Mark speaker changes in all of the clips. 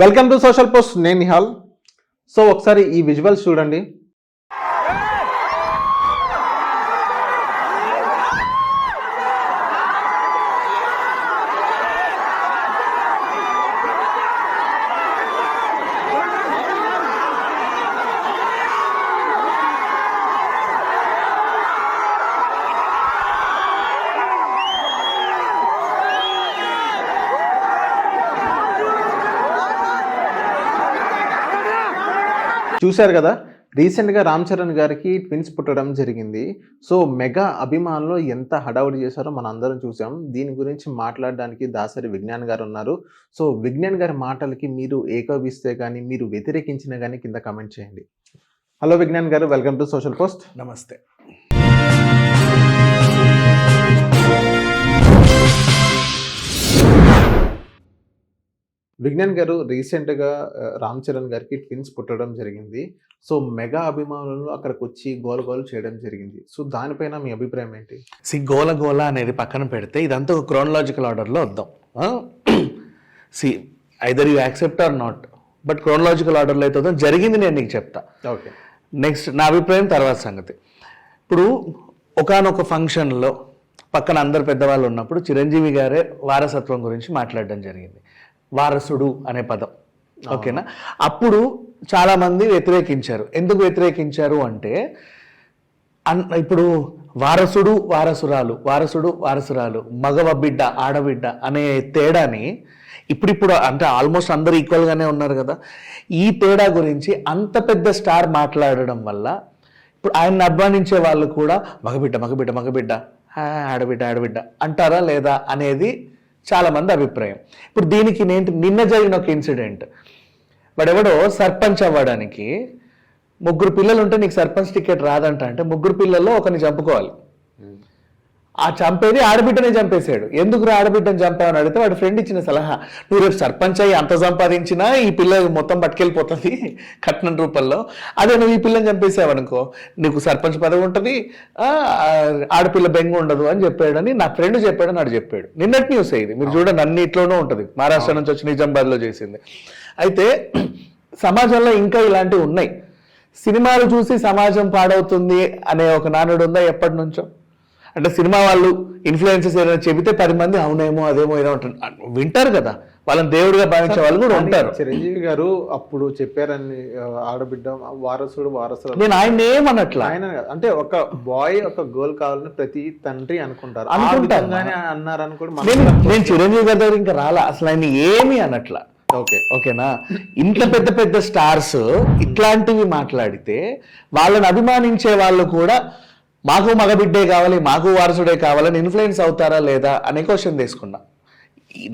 Speaker 1: Welcome to social post. నేను Nihal. So ఒకసారి ఈ విజువల్స్ చూడండి. చూశారు కదా, రీసెంట్గా రామ్ చరణ్ గారికి ట్విన్స్ పుట్టడం జరిగింది. సో మెగా అభిమానులు ఎంత హడావుడి చేశారో మనం అందరం చూసాం. దీని గురించి మాట్లాడడానికి దాసరి విజ్ఞాన్ గారు ఉన్నారు. సో విజ్ఞాన్ గారి మాటలకి మీరు ఏకోపిస్తే కానీ, మీరు వ్యతిరేకించినా కానీ కింద కామెంట్ చేయండి. హలో విజ్ఞాన్ గారు, వెల్కమ్ టు సోషల్ పోస్ట్.
Speaker 2: నమస్తే.
Speaker 1: విజ్ఞాన్ గారు, రీసెంట్గా రామ్ చరణ్ గారికి ట్విన్స్ పుట్టడం జరిగింది. సో మెగా అభిమానులు అక్కడికి వచ్చి గోల చేయడం జరిగింది. సో దానిపైన మీ అభిప్రాయం ఏంటి?
Speaker 2: గోల అనేది పక్కన పెడితే ఇదంతా ఒక క్రోనలాజికల్ ఆర్డర్లో వద్దాం. Either you accept or not, but chronological ఆర్డర్లో అయితే వద్దాం. జరిగింది నేను నీకు చెప్తా.
Speaker 1: ఓకే,
Speaker 2: నెక్స్ట్ నా అభిప్రాయం తర్వాత సంగతి. ఇప్పుడు ఒకానొక ఫంక్షన్లో పక్కన అందరు పెద్దవాళ్ళు ఉన్నప్పుడు చిరంజీవి గారే వారసత్వం గురించి మాట్లాడడం జరిగింది. వారసుడు అనే పదం, ఓకేనా? అప్పుడు చాలామంది వ్యతిరేకించారు. ఎందుకు వ్యతిరేకించారు అంటే, ఇప్పుడు వారసుడు వారసురాలు, మగవ బిడ్డ ఆడబిడ్డ అనే తేడాని ఇప్పుడు అంటే ఆల్మోస్ట్ అందరూ ఈక్వల్గానే ఉన్నారు కదా. ఈ తేడా గురించి అంత పెద్ద స్టార్ మాట్లాడడం వల్ల ఇప్పుడు ఆయన్ని అభిమానించే వాళ్ళు కూడా మగబిడ్డ ఆడబిడ్డ అంటారా లేదా అనేది చాలా మంది అభిప్రాయం. ఇప్పుడు దీనికి నిన్న జరిగిన ఒక ఇన్సిడెంట్, వాడెవడో సర్పంచ్ అవ్వడానికి 3 పిల్లలు ఉంటే నీకు సర్పంచ్ టికెట్ రాదంట. అంటే 3 పిల్లల్లో ఒకరిని చంపుకోవాలి. ఆ చంపేది ఆడబిడ్డనే చంపేశాడు. ఎందుకు ఆడబిడ్డని చంపావని అడిగితే వాడి ఫ్రెండ్ ఇచ్చిన సలహా, నువ్వు రేపు సర్పంచ్ అయ్యి అంత సంపాదించినా ఈ పిల్ల మొత్తం పట్టుకెళ్ళిపోతుంది కట్నం రూపంలో. అదే నువ్వు ఈ పిల్లని చంపేసావనుకో నీకు సర్పంచ్ పదవి ఉంటుంది, ఆడపిల్ల బెంగ ఉండదు అని చెప్పాడని నా ఫ్రెండ్ చెప్పాడని నాడు చెప్పాడు. నిన్నటి న్యూస్ ఇది, మీరు చూడండి, అన్నిట్లోనూ ఉంటుంది. మహారాష్ట్ర నుంచి వచ్చి నిజామాబాద్లో చేసింది. అయితే సమాజంలో ఇంకా ఇలాంటివి ఉన్నాయి. సినిమాలు చూసి సమాజం పాడవుతుంది అనే ఒక నానుడు ఉందా ఎప్పటి నుంచో. అంటే సినిమా వాళ్ళు ఇన్ఫ్లుయెన్సెస్ ఏదైనా చెబితే 10 మంది అవునేమో అదేమో ఏదో వింటారు కదా, వాళ్ళని దేవుడిగా భావించే వాళ్ళు కూడా ఉంటారు.
Speaker 1: చిరంజీవి గారు అప్పుడు చెప్పారని ఆడబిడ్డ వారసుడు.
Speaker 2: నేను ఆయన ఏమన్నట్లా,
Speaker 1: ఆయన అంటే ఒక బాయ్ ఒక గర్ల్ కావాలని ప్రతి తండ్రి అనుకుంటారు. అన్నారని కూడా
Speaker 2: నేను చిరంజీవి గారి దగ్గర ఇంకా రాలా, అసలు ఆయన ఏమి అనట్లా. ఓకేనా? ఇంత పెద్ద స్టార్స్ ఇట్లాంటివి మాట్లాడితే వాళ్ళని అభిమానించే వాళ్ళు కూడా మాకు మగబిడ్డే కావాలి, మాకు వారసుడే కావాలని ఇన్ఫ్లుయెన్స్ అవుతారా లేదా అనే క్వశ్చన్ తీసుకున్నా.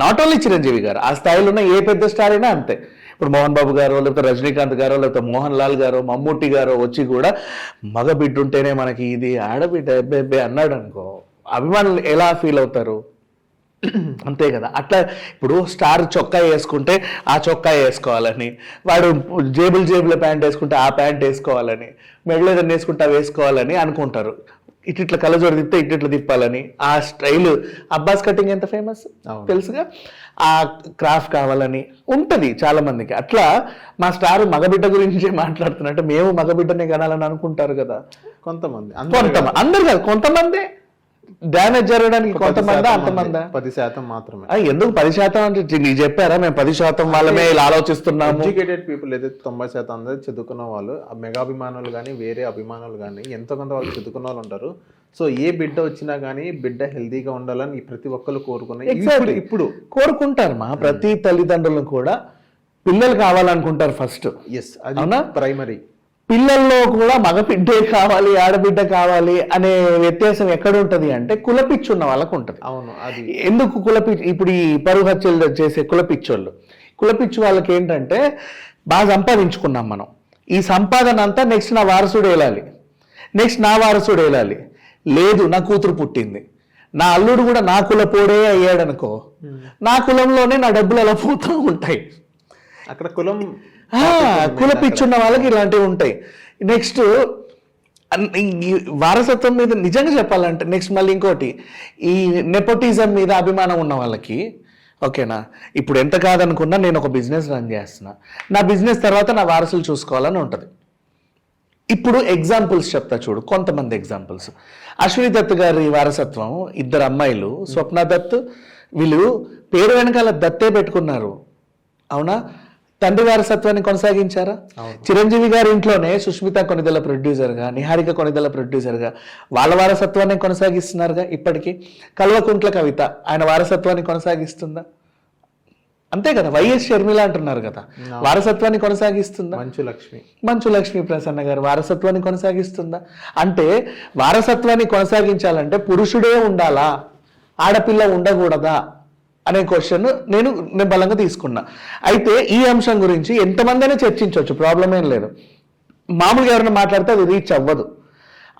Speaker 2: నాట్ ఓన్లీ చిరంజీవి గారు, ఆ స్థాయిలో ఉన్న ఏ పెద్ద స్టార్ అయినా అంతే. ఇప్పుడు మోహన్ బాబు గారు, లేకపోతే రజనీకాంత్ గారు, లేకపోతే మోహన్ లాల్ గారు, మమ్మూటి గారు వచ్చి కూడా మగబిడ్డ ఉంటేనే మనకి ఇది ఆడబిడ్డ ఎబ్బెబ్బే అన్నాడు అనుకో, అభిమానులు ఎలా ఫీల్ అవుతారు? అంతే కదా. అట్లా ఇప్పుడు స్టార్ చొక్కా వేసుకుంటే ఆ చొక్కా వేసుకోవాలని, వాడు జేబుల ప్యాంట్ వేసుకుంటే ఆ ప్యాంట్ వేసుకోవాలని, మెడలో ఏదైనా వేసుకుంటే అవి వేసుకోవాలని అనుకుంటారు. ఇట్లా కళ్ళజోడు తిప్పితే ఇట్లా తిప్పాలని, ఆ స్టైల్. అబ్బాస్ కటింగ్ ఎంత ఫేమస్ తెలుసుగా, ఆ క్రాఫ్ట్ కావాలని ఉంటుంది చాలా మందికి. అట్లా మా స్టార్ మగబిడ్డ గురించి మాట్లాడుతున్నట్టు మేము మగబిడ్డనే కనాలని అనుకుంటారు కదా కొంతమంది. అందరు కాదు, కొంతమంది డ్యామేజ్ జరగడానికి. కొంతమంది అంతమంది
Speaker 1: 10% మాత్రమే.
Speaker 2: ఎందుకు 10% అంటే నీకు చెప్పారా మేము 10% వాళ్ళమే ఇలా ఆలోచిస్తున్నాము?
Speaker 1: ఎడ్యుకేటెడ్ పీపుల్ ఏదైతే 90% అందరూ చదువుకున్న వాళ్ళు, మెగాభిమానులు కానీ వేరే అభిమానులు కానీ ఎంతో కొంత వాళ్ళు చదువుకున్న వాళ్ళు ఉంటారు. సో ఏ బిడ్డ వచ్చినా కానీ బిడ్డ హెల్తీగా ఉండాలని ప్రతి ఒక్కరు కోరుకున్నారు. ఇప్పుడు
Speaker 2: కోరుకుంటారు మా ప్రతి తల్లిదండ్రులు కూడా పిల్లలు కావాలనుకుంటారు ఫస్ట్.
Speaker 1: ఎస్, అది ప్రైమరీ.
Speaker 2: పిల్లల్లో కూడా మగబిడ్డే కావాలి ఆడబిడ్డ కావాలి అనే వ్యత్యాసం ఎక్కడ ఉంటది అంటే కులపిచ్చి ఉన్న వాళ్ళకు ఉంటది.
Speaker 1: అవును, అది
Speaker 2: ఎందుకు ఇప్పుడు ఈ పరువు హత్యలు చేసే కులపిచ్చి వాళ్ళకి ఏంటంటే, బాగా సంపాదించుకున్నాం మనం, ఈ సంపాదన అంతా నెక్స్ట్ నా వారసుడు వెళ్ళాలి, నెక్స్ట్ నా వారసుడు వెళ్ళాలి. లేదు, నా కూతురు పుట్టింది, నా అల్లుడు కూడా నా కులపోడే అయ్యాడనుకో, నా కులంలోనే నా డబ్బులు అలా పోతూ ఉంటాయి.
Speaker 1: అక్కడ
Speaker 2: కులపిచ్చున్న వాళ్ళకి ఇలాంటివి ఉంటాయి. నెక్స్ట్ వారసత్వం మీద నిజంగా చెప్పాలంటే నెక్స్ట్ మళ్ళీ ఇంకోటి, ఈ నెపోటిజం మీద అభిమానం ఉన్న వాళ్ళకి ఓకేనా? ఇప్పుడు ఎంత కాదనుకున్నా నేను ఒక బిజినెస్ రన్ చేస్తున్నా, నా బిజినెస్ తర్వాత నా వారసులు చూసుకోవాలని ఉంటుంది. ఇప్పుడు ఎగ్జాంపుల్స్ చెప్తా చూడు, కొంతమంది ఎగ్జాంపుల్స్. అశ్విని దత్ గారి వారసత్వం, ఇద్దరు అమ్మాయిలు స్వప్న దత్, వీళ్ళు పేరు వెనకాల దత్తే పెట్టుకున్నారు, అవునా? తండ్రి వారసత్వాన్ని కొనసాగించారా? చిరంజీవి గారి ఇంట్లోనే సుష్మిత కొనిదెల ప్రొడ్యూసర్గా, నిహారిక కొనిదెల ప్రొడ్యూసర్గా వాళ్ళ వారసత్వాన్ని కొనసాగిస్తున్నారుగా. ఇప్పటికీ కల్వకుంట్ల కవిత ఆయన వారసత్వాన్ని కొనసాగిస్తుందా? అంతే కదా. వైఎస్ షర్మిల అంటున్నారు కదా, వారసత్వాన్ని కొనసాగిస్తుందా? మంచు లక్ష్మి ప్రసన్న గారు వారసత్వాన్ని కొనసాగిస్తుందా? అంటే వారసత్వాన్ని కొనసాగించాలంటే పురుషుడే ఉండాలా, ఆడపిల్ల ఉండకూడదా అనే క్వశ్చన్ నేను బలంగా తీసుకున్నా. అయితే ఈ అంశం గురించి ఎంతమంది అయినా చర్చించవచ్చు, ప్రాబ్లం ఏం లేదు. మామూలుగా ఎవరైనా మాట్లాడితే అది రీచ్ అవ్వదు.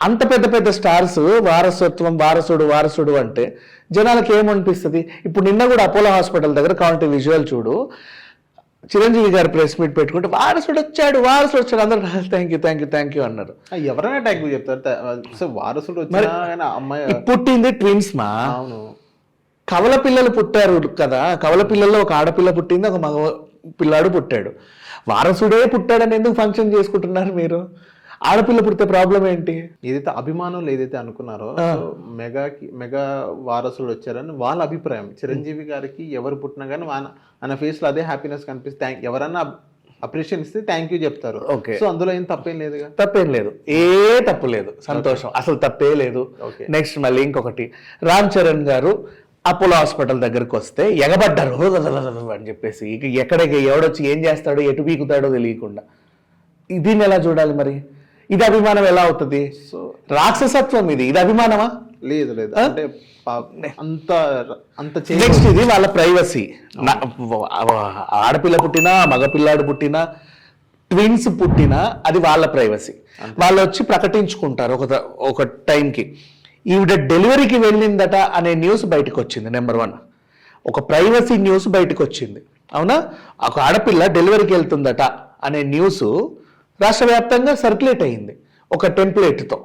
Speaker 2: అంత పెద్ద పెద్ద స్టార్స్ వారసత్వం, వారసుడు అంటే జనాలకు ఏమనిపిస్తుంది? ఇప్పుడు నిన్న కూడా అపోలో హాస్పిటల్ దగ్గర కావాలంటే విజువల్ చూడు, చిరంజీవి గారు ప్రెస్ మీట్ పెట్టుకుంటే వారసుడు వచ్చాడు అందరూ థ్యాంక్ యూ అన్నారు.
Speaker 1: ఎవరైనా థ్యాంక్ యూ చెప్తారు. వారసుడు అమ్మాయి
Speaker 2: పుట్టింది ట్విన్స్ మా.
Speaker 1: అవును,
Speaker 2: కవల పిల్లలు పుట్టారు కదా, కవల పిల్లల్లో ఒక ఆడపిల్ల పుట్టింది, ఒక మగ పిల్లాడు పుట్టాడు. వారసుడే పుట్టాడని ఎందుకు ఫంక్షన్ చేసుకుంటున్నారు మీరు? ఆడపిల్ల పుడితే ప్రాబ్లం ఏంటి?
Speaker 1: ఏదైతే అభిమానులు ఏదైతే అనుకున్నారో మెగా వారసుడు వచ్చారని వాళ్ళ అభిప్రాయం. చిరంజీవి గారికి ఎవరు పుట్టినా కానీ ఆయన ఫేస్ లో అదే హ్యాపీనెస్ కనిపిస్తే ఎవరన్నా అప్రిషియేషన్ ఇస్తే థ్యాంక్ యూ చెప్తారు. సో అందులో ఏం తప్పేం లేదు,
Speaker 2: తప్పు లేదు, సంతోషం, అసలు తప్పే లేదు. నెక్స్ట్ మళ్ళీ ఇంకొకటి, రామ్ చరణ్ గారు అపోలో హాస్పిటల్ దగ్గరకు వస్తే ఎగబడ్డారు అని చెప్పేసి, ఇక ఎక్కడికి ఎవడొచ్చి ఏం చేస్తాడో ఎటు పీకుతాడో తెలియకుండా. దీన్ని ఎలా చూడాలి మరి? ఇది అభిమానం ఎలా అవుతుంది? సో రాక్షసత్వం ఇది అభిమానమా?
Speaker 1: లేదు అంటే అంత
Speaker 2: నెక్స్ట్ ఇది వాళ్ళ ప్రైవసీ. ఆడపిల్ల పుట్టినా, మగపిల్లాడు పుట్టినా, ట్విన్స్ పుట్టినా అది వాళ్ళ ప్రైవసీ. వాళ్ళు వచ్చి ప్రకటించుకుంటారు ఒక టైంకి. ఈవిడ డెలివరీకి వెళ్ళిందట అనే న్యూస్ బయటకు వచ్చింది. నెంబర్ 1 ఒక ప్రైవసీ న్యూస్ బయటకు వచ్చింది, అవునా? ఒక ఆడపిల్ల డెలివరీకి వెళ్తుందట అనే న్యూస్ రాష్ట్ర వ్యాప్తంగా సర్క్యులేట్ అయ్యింది ఒక టెంప్లెట్తో.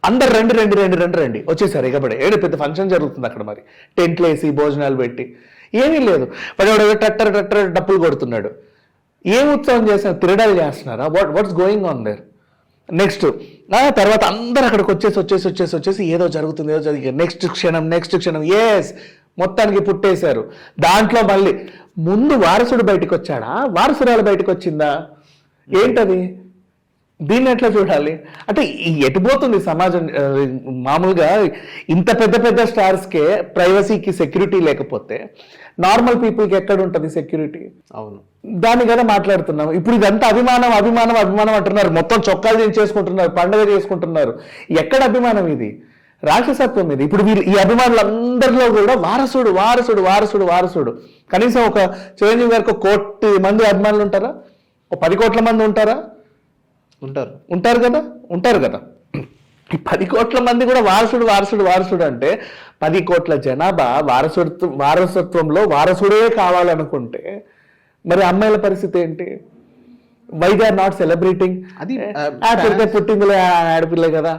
Speaker 2: అందరు రండి వచ్చేసారు. ఎగబడి పెద్ద ఫంక్షన్ జరుగుతుంది అక్కడ. మరి టెంట్లు వేసి భోజనాలు పెట్టి ఏమీ లేదు. వాడు టట్టర్ డప్పులు కొడుతున్నాడు. ఏం ఉత్సవం చేస్తున్నారు? తిరడాలు చేస్తున్నారా? What's going on their? Next తర్వాత అందరు అక్కడికి వచ్చేసి ఏదో జరుగుతుంది. నెక్స్ట్ క్షణం ఎస్ మొత్తానికి పుట్టేశారు. దాంట్లో మళ్ళీ ముందు వారసుడు బయటకు వచ్చాడా, వారసురాలు బయటకు వచ్చిందా? ఏంటది? దీన్ని ఎట్లా చూడాలి? అంటే ఎటుపోతుంది సమాజం? మామూలుగా ఇంత పెద్ద స్టార్స్కే ప్రైవసీకి సెక్యూరిటీ లేకపోతే నార్మల్ పీపుల్కి ఎక్కడ ఉంటుంది సెక్యూరిటీ?
Speaker 1: అవును,
Speaker 2: దాని కదా మాట్లాడుతున్నాం. ఇప్పుడు ఇదంతా అభిమానం అంటున్నారు. మొత్తం చొక్కాలు చేసుకుంటున్నారు, పండుగ చేసుకుంటున్నారు. ఎక్కడ అభిమానం ఇది? రాక్షసత్వం ఇది. ఇప్పుడు వీరు ఈ అభిమానులందరిలో కూడా వారసుడు. కనీసం ఒక చిరంజీవి గారికి 1 కోటి మంది అభిమానులు ఉంటారా? 10 కోట్ల మంది ఉంటారా? ఉంటారు కదా. ఈ 10 కోట్ల మంది కూడా వారసుడు అంటే 10 కోట్ల జనాభా వారసత్వంలో వారసుడే కావాలనుకుంటే మరి అమ్మాయిల పరిస్థితి ఏంటి? Why they are not celebrating? అది పుట్టిందిలే ఆడపిల్లే కదా,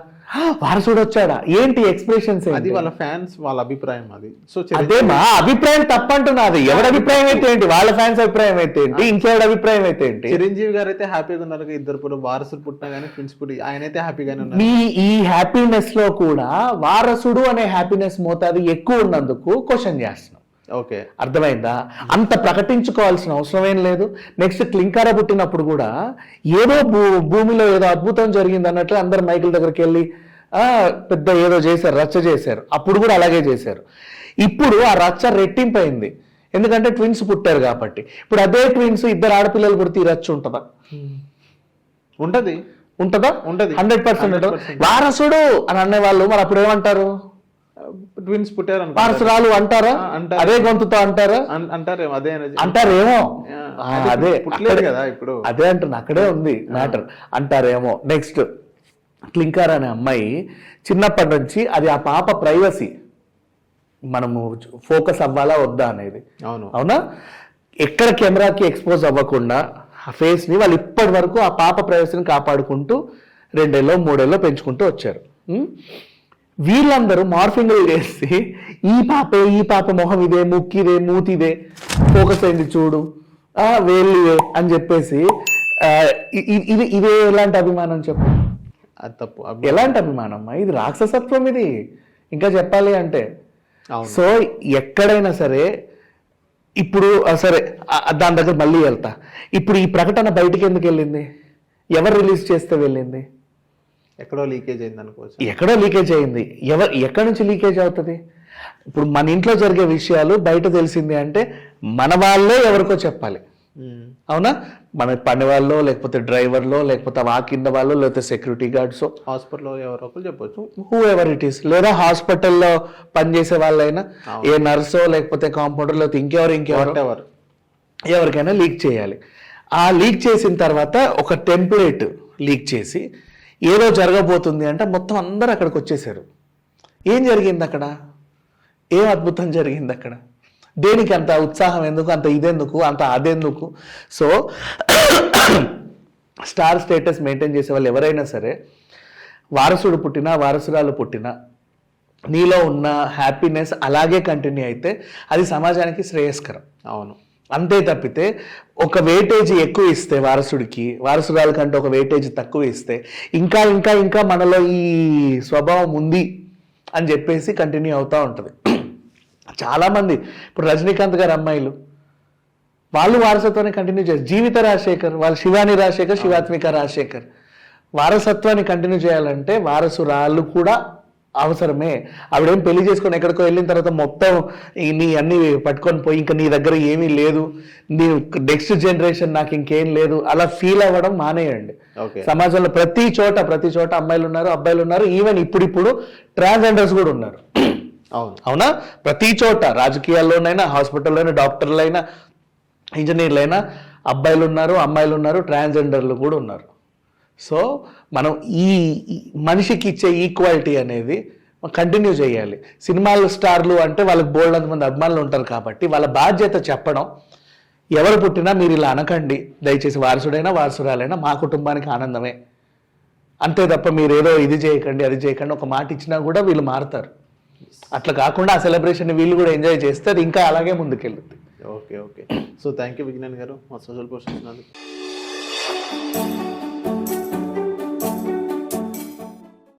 Speaker 2: వారసుడు వచ్చాడా ఏంటి ఎక్స్ప్రెషన్స్?
Speaker 1: అది వాళ్ళ ఫ్యాన్స్ వాళ్ళ అభిప్రాయం. అది సో
Speaker 2: అదే మా అభిప్రాయం తప్పంటున్నది. ఎవరి అభిప్రాయం అయితే ఏంటి? వాళ్ళ ఫ్యాన్స్ అభిప్రాయం అయితే ఏంటి? ఇంకెవరి అభిప్రాయం అయితే ఏంటి?
Speaker 1: చిరంజీవి గారు అయితే హ్యాపీగా ఉన్నారు, ఇద్దరు వారసుడు పుట్టినా కానీ ట్విన్స్ పుట్టి ఆయన అయితే హ్యాపీగానే ఉన్నారు.
Speaker 2: ఈ హ్యాపీనెస్ లో కూడా వారసుడు అనే హ్యాపీనెస్ మోతాదు ఎక్కువ ఉన్నందుకు క్వశ్చన్ చేస్తున్నాం.
Speaker 1: ఓకే,
Speaker 2: అర్థమైందా? అంత ప్రకటించుకోవాల్సిన అవసరం ఏం లేదు. నెక్స్ట్ క్లింకార పుట్టినప్పుడు కూడా ఏదో భూమిలో ఏదో అద్భుతం జరిగింది అన్నట్లు అందరు మైకుల దగ్గరికి వెళ్ళి పెద్ద ఏదో చేశారు, రచ్చ చేశారు. అప్పుడు కూడా అలాగే చేశారు. ఇప్పుడు ఆ రచ్చ రెట్టింపైంది, ఎందుకంటే ట్విన్స్ పుట్టారు కాబట్టి. ఇప్పుడు అదే ట్విన్స్ 2 ఆడపిల్లలు పుడితే ఈ రచ్చ ఉంటుందా?
Speaker 1: ఉంటది
Speaker 2: 100%. వారసుడు అని అనేవాళ్ళు మరి అప్పుడు ఏమంటారు?
Speaker 1: ట్విన్స్ పుట్టారు
Speaker 2: వారసురాలు అంటారా? అదే గొంతుతో
Speaker 1: అంటారేమో.
Speaker 2: అదే
Speaker 1: పుట్టలేదు కదా ఇప్పుడు.
Speaker 2: అదే అంటున్నా, అక్కడే ఉంది మ్యాటర్. అంటారేమో. నెక్స్ట్ క్లింకార్ అనే అమ్మాయి చిన్నప్పటి నుంచి అది ఆ పాప ప్రైవసీ, మనము ఫోకస్ అవ్వాలా వద్దా అనేది. అవునా? ఎక్కడ కెమెరాకి ఎక్స్పోజ్ అవ్వకుండా ఆ ఫేస్ ని వాళ్ళు ఇప్పటి వరకు ఆ పాప ప్రైవసీని కాపాడుకుంటూ 2 ఏళ్ళో 3 ఏళ్ళో పెంచుకుంటూ వచ్చారు. వీళ్ళందరూ మార్ఫింగ్లు చేసి ఈ పాప మొహం ఇదే, ముక్కిదే, మూతిదే, ఫోకస్ అయింది చూడు, వేలివే అని చెప్పేసి ఇదే ఎలాంటి అభిమానం చెప్పు?
Speaker 1: అది తప్పు.
Speaker 2: ఎలాంటి అభిమానం? ఇది రాక్షసత్వం ఇది, ఇంకా చెప్పాలి అంటే. సో ఎక్కడైనా సరే ఇప్పుడు సరే దాని దగ్గర మళ్ళీ వెళ్తా. ఇప్పుడు ఈ ప్రకటన బయటికి ఎందుకు వెళ్ళింది? ఎవరు రిలీజ్ చేస్తే వెళ్ళింది?
Speaker 1: ఎక్కడో లీకేజ్ అయింది అనుకోవచ్చు.
Speaker 2: ఎక్కడో లీకేజ్ అయింది. ఎక్కడి నుంచి లీకేజ్ అవుతుంది? ఇప్పుడు మన ఇంట్లో జరిగే విషయాలు బయట తెలిసింది అంటే మన వాళ్ళే ఎవరికో చెప్పాలి, అవునా? మన పని వాళ్ళు, లేకపోతే డ్రైవర్లో, లేకపోతే ఆ కింద వాళ్ళు, లేకపోతే సెక్యూరిటీ గార్డ్స్,
Speaker 1: హాస్పిటల్లో ఎవరో ఒకరు చెప్పొచ్చు,
Speaker 2: హూ ఎవర్ ఇట్ ఈస్. లేదా హాస్పిటల్లో పనిచేసే వాళ్ళైనా, ఏ నర్సో, లేకపోతే కాంపౌండర్, లేకపోతే ఇంకెవరు ఎవరికైనా లీక్ చేయాలి. ఆ లీక్ చేసిన తర్వాత ఒక టెంప్లెట్ లీక్ చేసి ఏదో జరగబోతుంది అంటే మొత్తం అందరూ అక్కడికి వచ్చేసారు. ఏం జరిగింది అక్కడ? ఏం అద్భుతం జరిగింది అక్కడ? దేనికి అంత ఉత్సాహం ఎందుకు, అంత ఇదెందుకు, అంత అదెందుకు? సో స్టార్ స్టేటస్ మెయింటైన్ చేసే వాళ్ళు ఎవరైనా సరే, వారసుడు పుట్టినా వారసురాలు పుట్టినా నీలో ఉన్న హ్యాపీనెస్ అలాగే కంటిన్యూ అయితే అది సమాజానికి శ్రేయస్కరం.
Speaker 1: అవును.
Speaker 2: అంతే తప్పితే ఒక వెయిటేజ్ ఎక్కువ ఇస్తే వారసుడికి, వారసురాల కంటే ఒక వెయిటేజ్ తక్కువ ఇస్తే ఇంకా ఇంకా ఇంకా మనలో ఈ స్వభావం ఉంది అని చెప్పేసి కంటిన్యూ అవుతూ ఉంటుంది. చాలామంది ఇప్పుడు రజనీకాంత్ గారి అమ్మాయిలు వాళ్ళు వారసత్వాన్ని కంటిన్యూ చేస్తారు. జీవిత రాజశేఖర్, వాళ్ళు శివాని రాజశేఖర్, శివాత్మిక రాజశేఖర్ వారసత్వాన్ని కంటిన్యూ చేయాలంటే వారసురాళ్ళు కూడా అవసరమే. ఆవిడేం పెళ్లి చేసుకొని ఎక్కడికో వెళ్ళిన తర్వాత మొత్తం నీ అన్ని పట్టుకొని పోయి ఇంకా నీ దగ్గర ఏమీ లేదు, నీ నెక్స్ట్ జనరేషన్ నాకు ఇంకేం లేదు అలా ఫీల్ అవ్వడం మానేయండి. సమాజంలో ప్రతి చోట అమ్మాయిలు ఉన్నారు, అబ్బాయిలు ఉన్నారు, ఈవెన్ ఇప్పుడు ట్రాన్స్జెండర్స్ కూడా ఉన్నారు. అవునా? ప్రతి చోట రాజకీయాల్లోనైనా, హాస్పిటల్లోనైనా, డాక్టర్లైనా, ఇంజనీర్లైనా అబ్బాయిలు ఉన్నారు, అమ్మాయిలు ఉన్నారు, ట్రాన్స్జెండర్లు కూడా ఉన్నారు. సో మనం ఈ మనిషికి ఇచ్చే ఈక్వాలిటీ అనేది కంటిన్యూ చేయాలి. సినిమాలు స్టార్లు అంటే వాళ్ళకి బోల్డ్ మంది అభిమానులు ఉంటారు కాబట్టి వాళ్ళ బాధ్యత చెప్పడం. ఎవరు పుట్టినా మీరు ఇలా అనకండి దయచేసి, వారసుడైనా వారసురాలైనా మా కుటుంబానికి ఆనందమే, అంతే తప్ప మీరు ఏదో ఇది చేయకండి అది చేయకండి ఒక మాట ఇచ్చినా కూడా వీళ్ళు మారుతారు. అట్లా కాకుండా ఆ సెలబ్రేషన్ వీళ్ళు కూడా ఎంజాయ్ చేస్తే అది ఇంకా అలాగే ముందుకెళ్ళుద్ది.
Speaker 1: Okay. So thank you Vignan గారు మా సోషల్ పోస్ట్.